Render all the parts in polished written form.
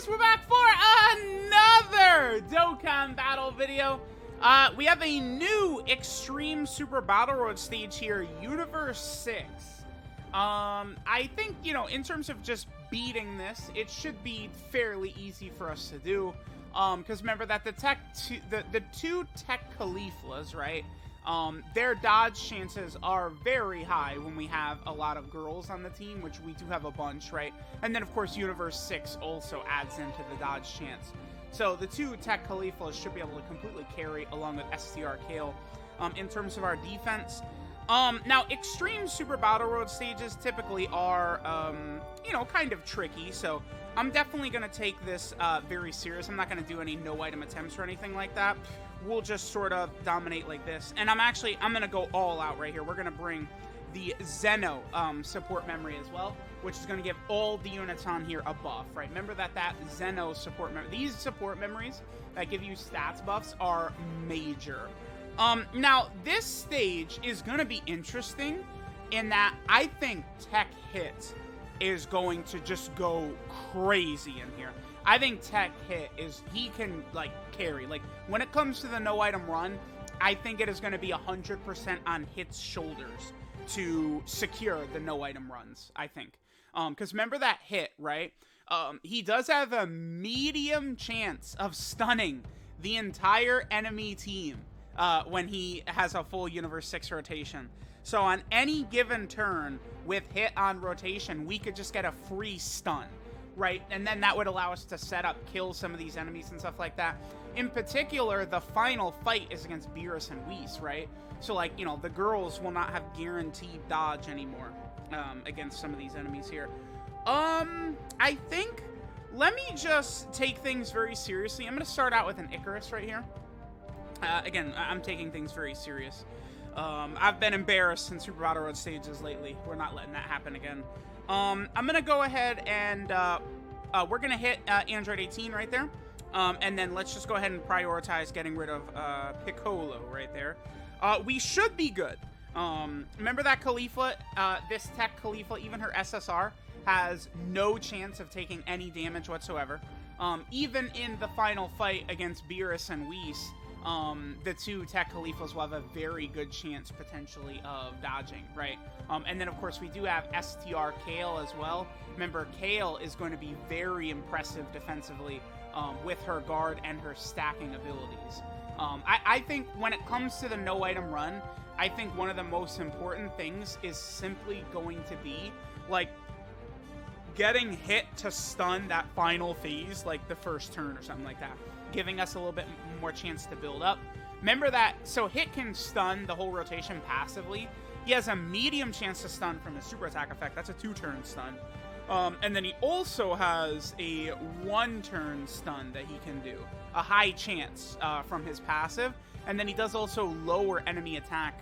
guys, we're back for another Dokkan battle video. We have a new Extreme Super Battle Road stage here, Universe 6. I think, you know, in terms of just beating this, it should be fairly easy for us to do. Because remember that the two Tech Cauliflas, right? Their dodge chances are very high when we have a lot of girls on the team, which we do have a bunch, right? And then, of course, Universe 6 also adds into the dodge chance. So the two Tech Cauliflas should be able to completely carry along with STR Kale in terms of our defense. Now, Extreme Super Battle Road stages typically are, you know, kind of tricky, so I'm definitely going to take this very serious. I'm not going to do any no-item attempts or anything like that. We'll just sort of dominate like this. And I'm going to go all out right here. We're going to bring the Zeno support memory as well, which is going to give all the units on here a buff, right? Remember that Zeno support memory, these support memories that give you stats buffs are major. Now, this stage is going to be interesting in that I think Tech Hit is going to just go crazy in here. I think Tech Hit he can, like, carry. Like, when it comes to the no-item run, I think it is going to be 100% on Hit's shoulders to secure the no-item runs, I think. Because remember that Hit, right? He does have a medium chance of stunning the entire enemy team when he has a full Universe 6 rotation. So on any given turn with Hit on rotation, we could just get a free stun, right? And then that would allow us to set up, kill some of these enemies and stuff like that. In particular, the final fight is against Beerus and Whis, right? So, like, you know, the girls will not have guaranteed dodge anymore against some of these enemies here. I think, let me just take things very seriously. I'm going to start out with an Icarus right here. Again, I'm taking things very serious. I've been embarrassed in Super Battle Road stages lately. We're not letting that happen again. I'm going to go ahead and we're going to hit Android 18 right there. And then let's just go ahead and prioritize getting rid of Piccolo right there. We should be good. Remember that Caulifla, this Tech Caulifla, even her SSR, has no chance of taking any damage whatsoever. Even in the final fight against Beerus and Whis, the two Tech Cauliflas will have a very good chance, potentially, of dodging, right? And then, of course, we do have STR Kale as well. Remember, Kale is going to be very impressive defensively with her guard and her stacking abilities. I think when it comes to the no-item run, I think one of the most important things is simply going to be, like, getting Hit to stun that final phase, like the first turn or something like that, giving us a little bit more chance to build up. Remember that, so Hit can stun the whole rotation passively. He has a medium chance to stun from his super attack effect. That's a 2-turn stun. And then he also has a 1-turn stun that he can do. A high chance from his passive. And then he does also lower enemy attack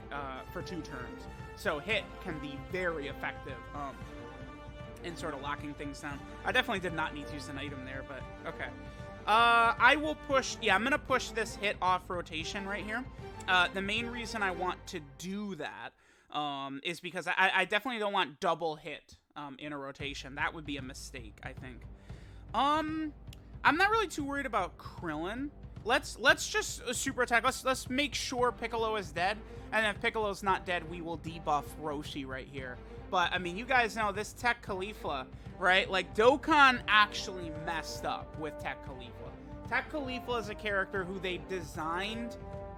for 2 turns. So Hit can be very effective in sort of locking things down. I definitely did not need to use an item there, but okay. I will push, yeah, I'm going to push this Hit off rotation right here. The main reason I want to do that is because I definitely don't want double Hit in a rotation. That would be a mistake, I think. I'm not really too worried about Krillin. Let's just super attack. Let's make sure Piccolo is dead, and if Piccolo's not dead, we will debuff Roshi right here. But I mean, you guys know this Tech Caulifla, right? Like, Dokkan actually messed up with Tech Caulifla. Tech Caulifla is a character who they designed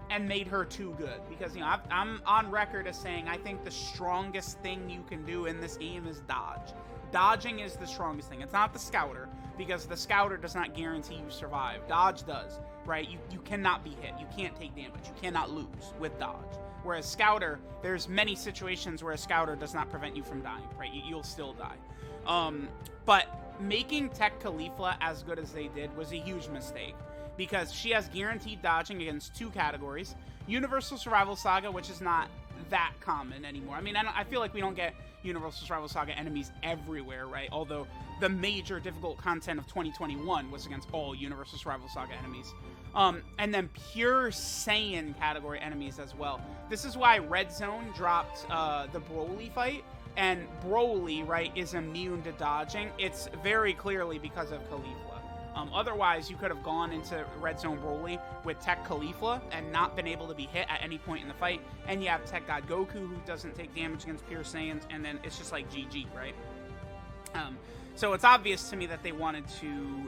and made her too good, because, you know, I'm on record as saying I think the strongest thing you can do in this game is dodge. Dodging is the strongest thing. It's not the Scouter, because the Scouter does not guarantee you survive. Dodge does, right? You cannot be hit. You can't take damage. You cannot lose with dodge. Whereas Scouter, there's many situations where a Scouter does not prevent you from dying, right? You'll still die. But making Tech Caulifla as good as they did was a huge mistake, because she has guaranteed dodging against 2 categories. Universal Survival Saga, which is not that common anymore. I mean, I feel like we don't get Universal Survival Saga enemies everywhere, right? Although the major difficult content of 2021 was against all Universal Survival Saga enemies. And then pure Saiyan category enemies as well. This is why Red Zone dropped the Broly fight, and Broly, right, is immune to dodging. It's very clearly because of Caulifla. Otherwise, you could have gone into Red Zone Broly with Tech Caulifla and not been able to be hit at any point in the fight. And you have Tech God Goku, who doesn't take damage against Pure Saiyans, and then it's just like GG, right? So it's obvious to me that they wanted to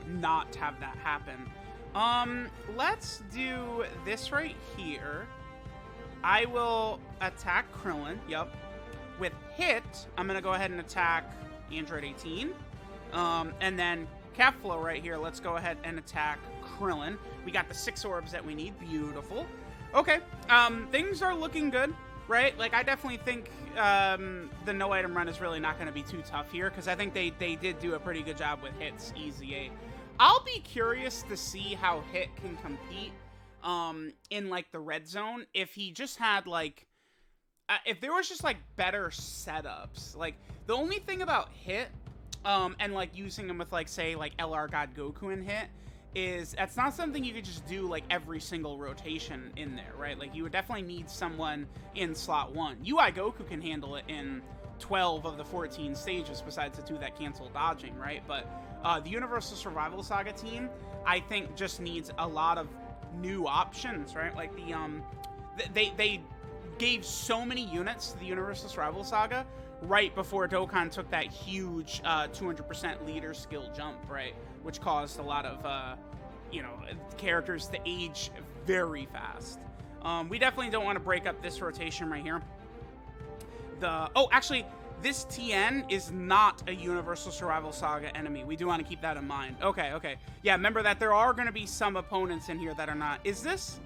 not have that happen. Let's do this right here. I will attack Krillin, yep. With hit, I'm going to go ahead and attack Android 18. And then Kefla right here, let's go ahead and attack Krillin. We got the 6 orbs that we need. Beautiful. Okay, things are looking good, right? Like, I definitely think the no-item run is really not going to be too tough here, because I think they did do a pretty good job with Hit's Easy 8. I'll be curious to see how Hit can compete in, like, the red zone if he just had, like, if there was just, like, better setups. Like, the only thing about Hit, and, like, using him with, like, say, like, LR God Goku in Hit, is that's not something you could just do, like, every single rotation in there, right? Like, you would definitely need someone in slot 1. UI Goku can handle it in 12 of the 14 stages, besides the 2 that cancel dodging, right? But the Universal Survival Saga team, I think, just needs a lot of new options, right? Like, they gave so many units to the Universal Survival Saga right before Dokkan took that huge 200% leader skill jump, right? Which caused a lot of, you know, characters to age very fast. We definitely don't want to break up this rotation right here. Oh, actually, this TN is not a Universal Survival Saga enemy. We do want to keep that in mind. Okay, okay. Yeah, remember that there are going to be some opponents in here that are not. Is this?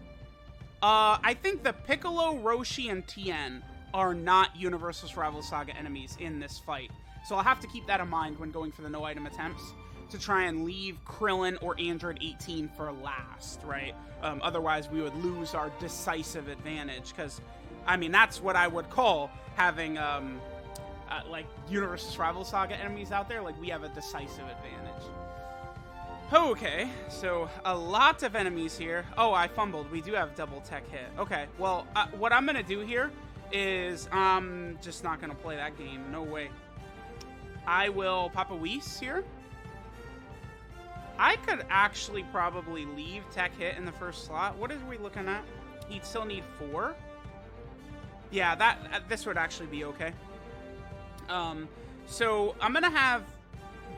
I think the Piccolo, Roshi, and TN are not Universal Survival Saga enemies in this fight. So I'll have to keep that in mind when going for the no-item attempts, to try and leave Krillin or Android 18 for last, right? Otherwise, we would lose our decisive advantage, because, I mean, that's what I would call having, like, Universal Survival Saga enemies out there. Like, we have a decisive advantage. Okay, so a lot of enemies here. Oh, I fumbled. We do have double tech hit. Okay, well, what I'm going to do here is I'm just not going to play that game. No way. I will pop a Whis here. I could actually probably leave tech hit in the first slot. What are we looking at? He'd still need 4. Yeah, this would actually be okay. So I'm going to have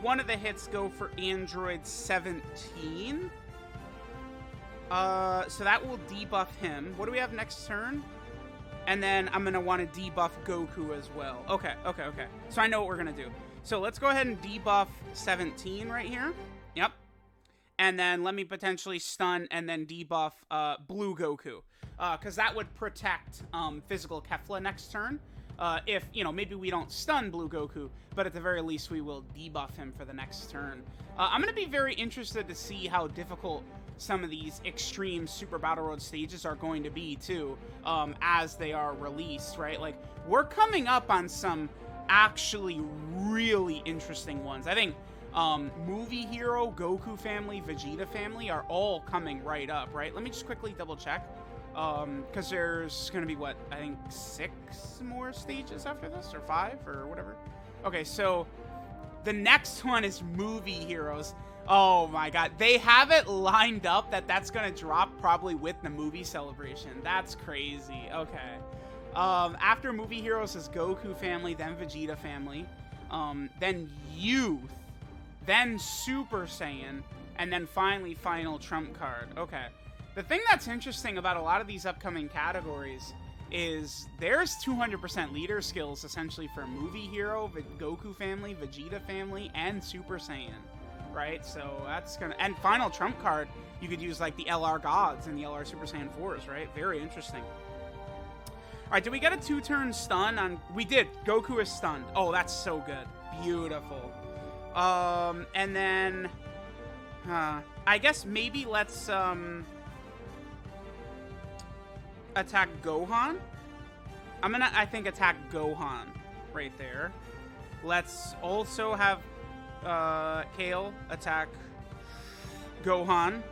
one of the hits go for Android 17. So that will debuff him. What do we have next turn? And then I'm going to want to debuff Goku as well. Okay, okay, okay. So I know what we're going to do. So let's go ahead and debuff 17 right here. Yep. And then let me potentially stun and then debuff Blue Goku. Because that would protect physical Kefla next turn. If, you know, maybe we don't stun Blue Goku, but at the very least we will debuff him for the next turn. I'm going to be very interested to see how difficult some of these extreme Super Battle Road stages are going to be, too, as they are released, right? Like, we're coming up on some actually really interesting ones. I think Movie Hero, Goku Family, Vegeta Family are all coming right up, right? Let me just quickly double check. Because there's going to be, what, I think 6 more stages after this, or 5, or whatever. Okay, so the next one is Movie Heroes. Oh my god, they have it lined up that that's going to drop probably with the movie celebration. That's crazy. Okay. After Movie Heroes is Goku Family, then Vegeta Family, then Youth, then Super Saiyan, and then finally Final Trump Card. Okay. The thing that's interesting about a lot of these upcoming categories is there's 200% leader skills essentially for Movie Hero, Goku Family, Vegeta Family, and Super Saiyan, right? So that's gonna, and Final Trump Card, you could use like the LR Gods and the LR Super Saiyan 4s, right? Very interesting. All right, did we get a 2-turn stun on? We did. Goku is stunned. Oh, that's so good. Beautiful. And then, I guess maybe let's, attack Gohan. I'm gonna, I think, attack Gohan right there. Let's also have Kale attack Gohan.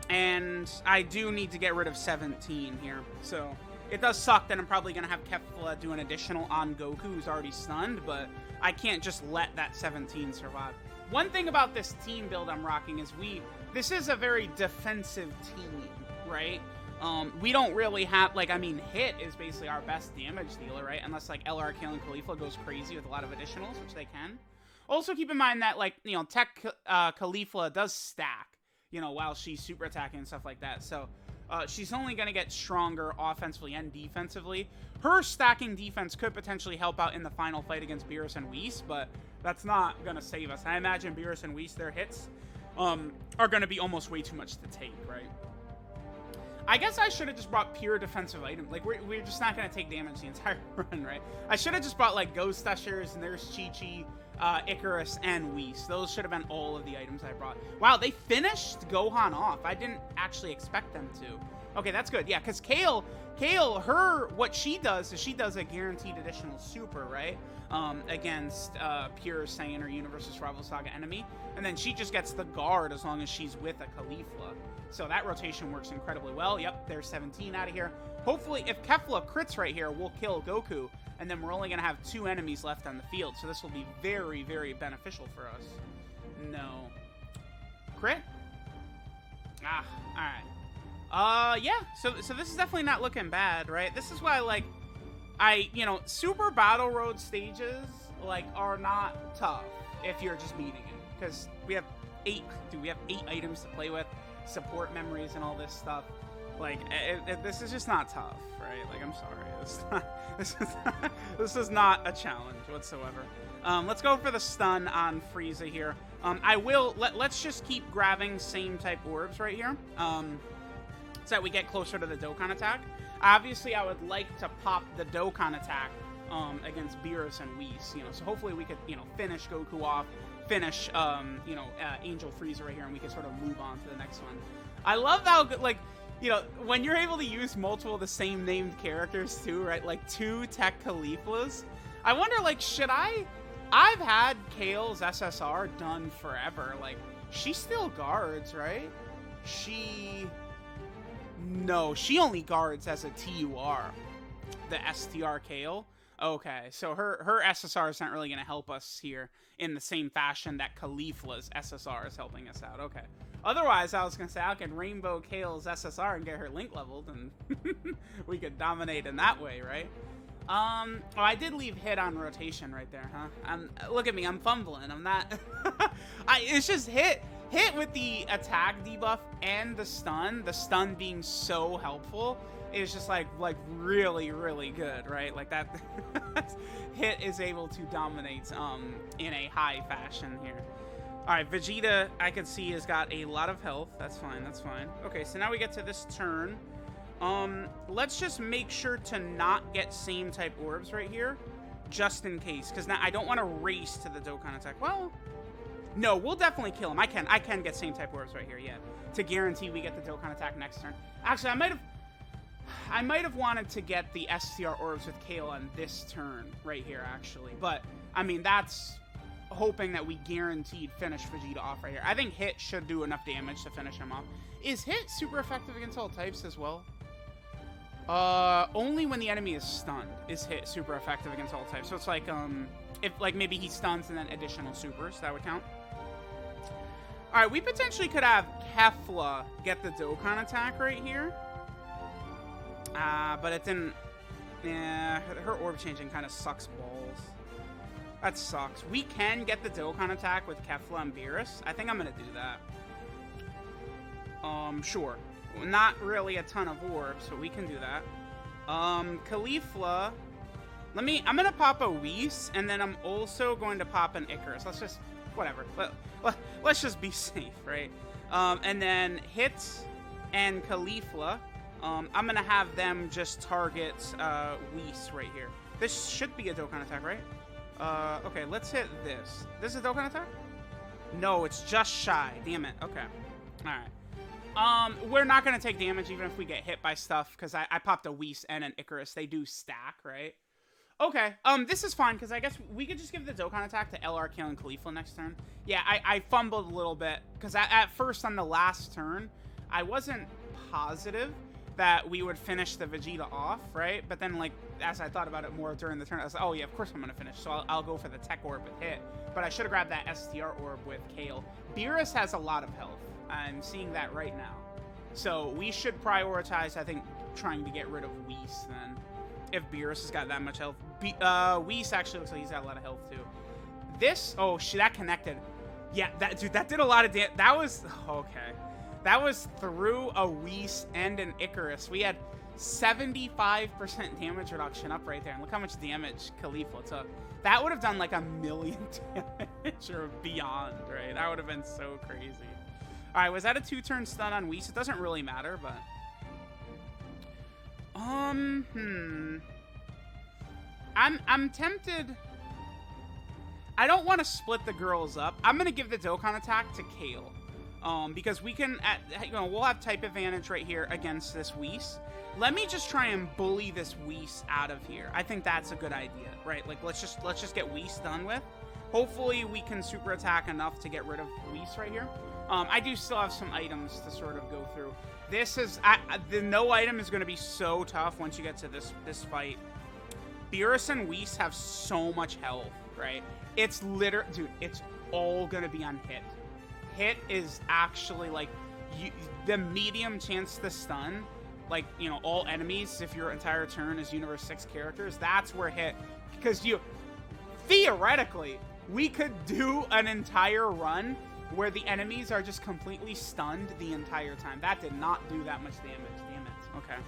And I do need to get rid of 17 here. So it does suck that I'm probably going to have Kefla do an additional on Goku, who's already stunned, but I can't just let that 17 survive. one thing about this team build I'm rocking is this is a very defensive team, right? We don't really have, like, I mean, Hit is basically our best damage dealer, right? Unless, like, LR Kale and Caulifla goes crazy with a lot of additionals, which they can. Also, keep in mind that, like, you know, Tech Caulifla does stack, you know, while she's super attacking and stuff like that. So, she's only going to get stronger offensively and defensively. Her stacking defense could potentially help out in the final fight against Beerus and Whis, but that's not going to save us. I imagine Beerus and Whis, their hits are going to be almost way too much to take, right? I guess I should have just brought pure defensive items. Like, we're just not going to take damage the entire run, right? I should have just brought, like, Ghost Ushers, and there's Chi-Chi, Icarus, and Whis. Those should have been all of the items I brought. Wow, they finished Gohan off. I didn't actually expect them to. Okay, that's good. Yeah, because Kale, what she does is she does a guaranteed additional super, right? Against pure Saiyan or Universe's Rival Saga enemy. And then she just gets the guard as long as she's with a Caulifla. So that rotation works incredibly well. Yep, there's 17 out of here. Hopefully, if Kefla crits right here, we'll kill Goku. And then we're only going to have 2 enemies left on the field. So this will be very, very beneficial for us. No. Crit? Ah, alright. Yeah, so this is definitely not looking bad, right? This is why, like, you know, Super Battle Road stages, like, are not tough if you're just beating it. Because we have 8 items to play with, support memories and all this stuff. Like, this is just not tough, right? Like, I'm sorry. This is not a challenge whatsoever. Let's go for the stun on Frieza here. Let's just keep grabbing same type orbs right here. So that we get closer to the Dokkan attack. Obviously, I would like to pop the Dokkan attack against Beerus and Whis, you know, so hopefully we could, you know, finish Goku off, finish, you know, Angel Frieza right here, and we can sort of move on to the next one. I love how, like, you know, when you're able to use multiple of the same named characters too, right? Like 2 Tech Cauliflas. I wonder, like, I've had Kale's SSR done forever. Like, she still guards, right? No, she only guards as a TUR. The STR Kale. Okay, so her SSR is not really going to help us here in the same fashion that Caulifla's SSR is helping us out. Okay. Otherwise, I was going to say I could Rainbow Kale's SSR and get her link leveled, and we could dominate in that way, right? Oh, I did leave Hit on rotation right there, huh? Look at me, I'm fumbling. I'm not... it's just Hit with the attack debuff and the stun being so helpful is just like really, really good, right? Like that Hit is able to dominate in a high fashion here. All right, Vegeta, I can see, has got a lot of health. That's fine, that's fine. Okay, so now we get to this turn. Let's just make sure to not get same type orbs right here, just in case, because now I don't want to race to the Dokkan attack. Well, no, we'll definitely kill him. I can get same type orbs right here, yeah, to guarantee we get the Dokkan attack next turn. Actually, I might have wanted to get the STR orbs with Kale on this turn right here, actually, but I mean that's hoping that we guaranteed finish Vegeta off right here. I think Hit should do enough damage to finish him off. Is Hit super effective against all types as well? Only when the enemy is stunned is Hit super effective against all types. So it's like, if like maybe he stuns and then additional supers, that would count. All right, we potentially could have Kefla get the Dokkan attack right here. But it didn't. Yeah, her orb changing kind of sucks balls. That sucks. We can get the Dokkan attack with Kefla and Beerus. I think I'm gonna do that. Sure. Not really a ton of orbs, but we can do that. Caulifla. I'm gonna pop a Whis, and then I'm also going to pop an Icarus. Let's just, whatever. Let's just be safe, right? And then Hit and Caulifla. I'm gonna have them just target Whis right here. This should be a Dokkan attack, right? Okay, let's hit this. This is a Dokkan attack? No, it's just shy. Damn it. Okay. Alright. We're not gonna take damage even if we get hit by stuff, because I popped a Whis and an Icarus. They do stack, right? Okay. This is fine, because I guess we could just give the Dokkan attack to LR Kale and Caulifla next turn. Yeah, I fumbled a little bit, because at first on the last turn, I wasn't positive that we would finish the Vegeta off, right? But then, like, as I thought about it more during the turn, I was like, oh yeah, of course I'm gonna finish. So I'll go for the Tech Orb with Hit. But I should have grabbed that STR Orb with Kale. Beerus has a lot of health. I'm seeing that right now. So we should prioritize, I think, trying to get rid of Whis then. If Beerus has got that much health. Whis actually looks like he's got a lot of health too. This, oh shit, that connected. Yeah, that did a lot of damage. That was, okay. That was through a Whis and an Icarus. We had 75% damage reduction up right there. And look how much damage Khalifa took. That would have done like 1,000,000 damage or beyond, right? That would have been so crazy. All right, was that a 2-turn stun on Whis? It doesn't really matter, but... I'm tempted... I don't want to split the girls up. I'm going to give the Dokkan attack to Kale. Because we can, we'll have type advantage right here against this Whis. Let me just try and bully this Whis out of here. I think that's a good idea, right? Like, let's just get Whis done with. Hopefully, we can super attack enough to get rid of Whis right here. I do still have some items to sort of go through. This is, the no item is going to be so tough once you get to this fight. Beerus and Whis have so much health, right? It's dude, it's all going to be on Hit. Hit is actually, like, the medium chance to stun, like, you know, all enemies, if your entire turn is Universe 6 characters, that's where Hit, because theoretically, we could do an entire run where the enemies are just completely stunned the entire time. That did not do that much damage. Damn it. Okay.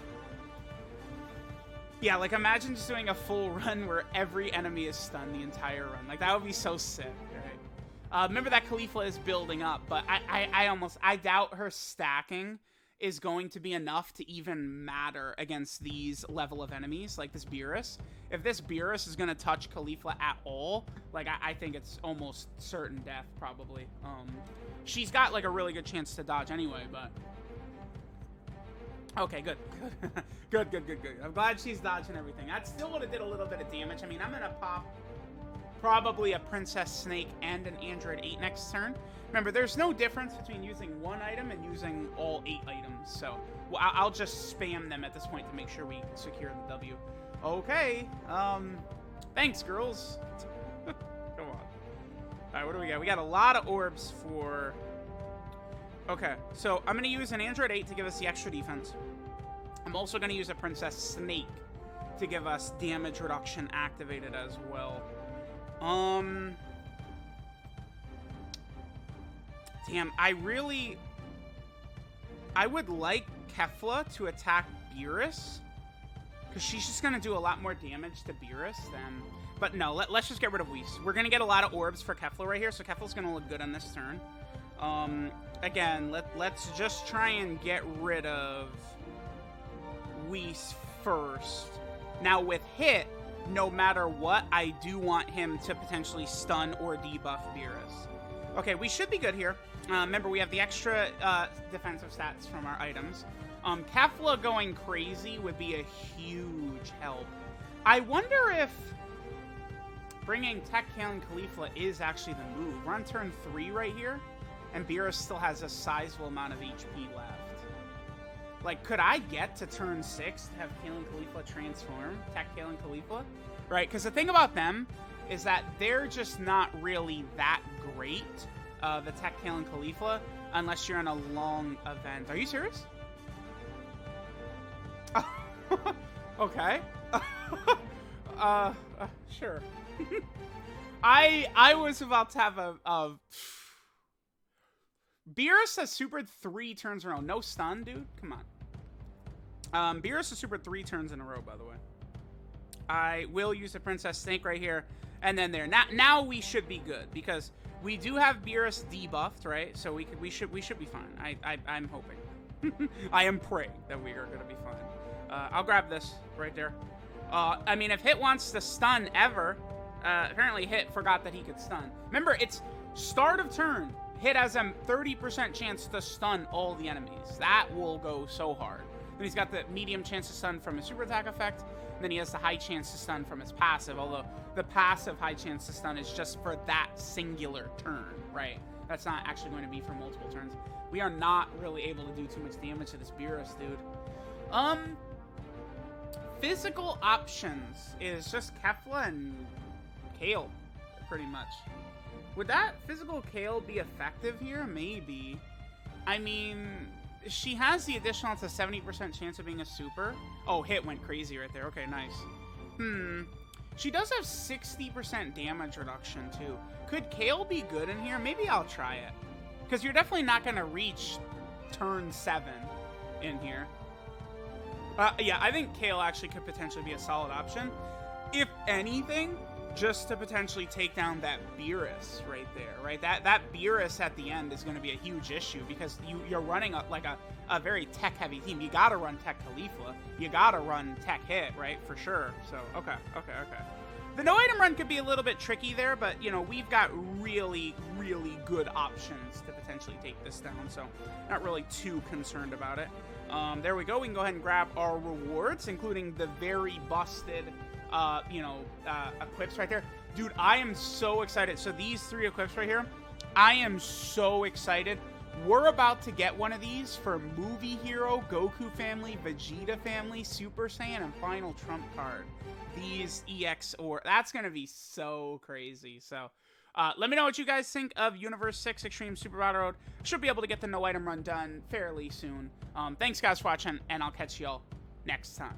Yeah, like, imagine just doing a full run where every enemy is stunned the entire run. Like, that would be so sick, right? Remember that Khalifa is building up, but I doubt her stacking is going to be enough to even matter against these level of enemies, like this Beerus. If this Beerus is going to touch Khalifa at all, like, I think it's almost certain death, probably. She's got, like, a really good chance to dodge anyway, but... Okay, good. Good. I'm glad she's dodging everything. That still would have did a little bit of damage. I mean, I'm going to pop probably a Princess Snake and an Android 8 next turn. Remember, there's no difference between using one item and using all 8 items. So I'll just spam them at this point to make sure we secure the W. Okay. Thanks, girls. Come on. All right, what do we got? We got a lot of orbs for... Okay, so I'm going to use an Android 8 to give us the extra defense. I'm also going to use a Princess Snake to give us damage reduction activated as well. Damn, I would like Kefla to attack Beerus, because she's just going to do a lot more damage to Beerus than... But no, let's just get rid of Whis. We're going to get a lot of orbs for Kefla right here, so Kefla's going to look good on this turn. Again, let's just try and get rid of Whis first. Now, with Hit, no matter what, I do want him to potentially stun or debuff Beerus. Okay, we should be good here. Remember, we have the extra defensive stats from our items. Kefla going crazy would be a huge help. I wonder if bringing Tech Kale and Khalifa is actually the move. We're on turn 3 right here. And Beerus still has a sizable amount of HP left. Like, could I get to turn 6 to have Kale and Khalifa transform? Tech Kale and Khalifa? Right, because the thing about them is that they're just not really that great, the Tech Kale and Khalifa, unless you're in a long event. Are you serious? Okay. Sure. I was about to have a Beerus has supered 3 turns in a row. No stun, dude? Come on. Beerus has supered 3 turns in a row, by the way. I will use the Princess Snake right here. And then there. Now we should be good. Because we do have Beerus debuffed, right? So we should be fine. I'm hoping. I am praying that we are going to be fine. I'll grab this right there. I mean, if Hit wants to stun ever... apparently Hit forgot that he could stun. Remember, it's start of turn. Hit has a 30% chance to stun all the enemies. That will go so hard. Then he's got the medium chance to stun from his super attack effect. And then he has the high chance to stun from his passive. Although the passive high chance to stun is just for that singular turn, right? That's not actually going to be for multiple turns. We are not really able to do too much damage to this Beerus, dude. Physical options is just Kefla and Kale, pretty much. Would that physical Kale be effective here? Maybe. I mean, she has the additional, it's a 70% chance of being a super. Oh, hit went crazy right there. Okay, nice. She does have 60% damage reduction, too. Could Kale be good in here? Maybe I'll try it. Because you're definitely not going to reach turn 7 in here. Yeah, I think Kale actually could potentially be a solid option. If anything, just to potentially take down that Beerus right there, right? That Beerus at the end is going to be a huge issue because you're running a very tech-heavy team. You got to run Tech Khalifa. You got to run Tech Hit, right? For sure. So, okay. The no item run could be a little bit tricky there, but, you know, we've got really, really good options to potentially take this down, so not really too concerned about it. There we go. We can go ahead and grab our rewards, including the very busted, equips right there. Dude, I am so excited. So these 3 equips right here, I am so excited. We're about to get one of these for Movie Hero, Goku family, Vegeta family, Super Saiyan, and Final Trump card. These EX that's going to be so crazy. So let me know what you guys think of Universe 6 Extreme Super Battle Road. Should be able to get the no item run done fairly soon. Thanks guys for watching, and I'll catch y'all next time.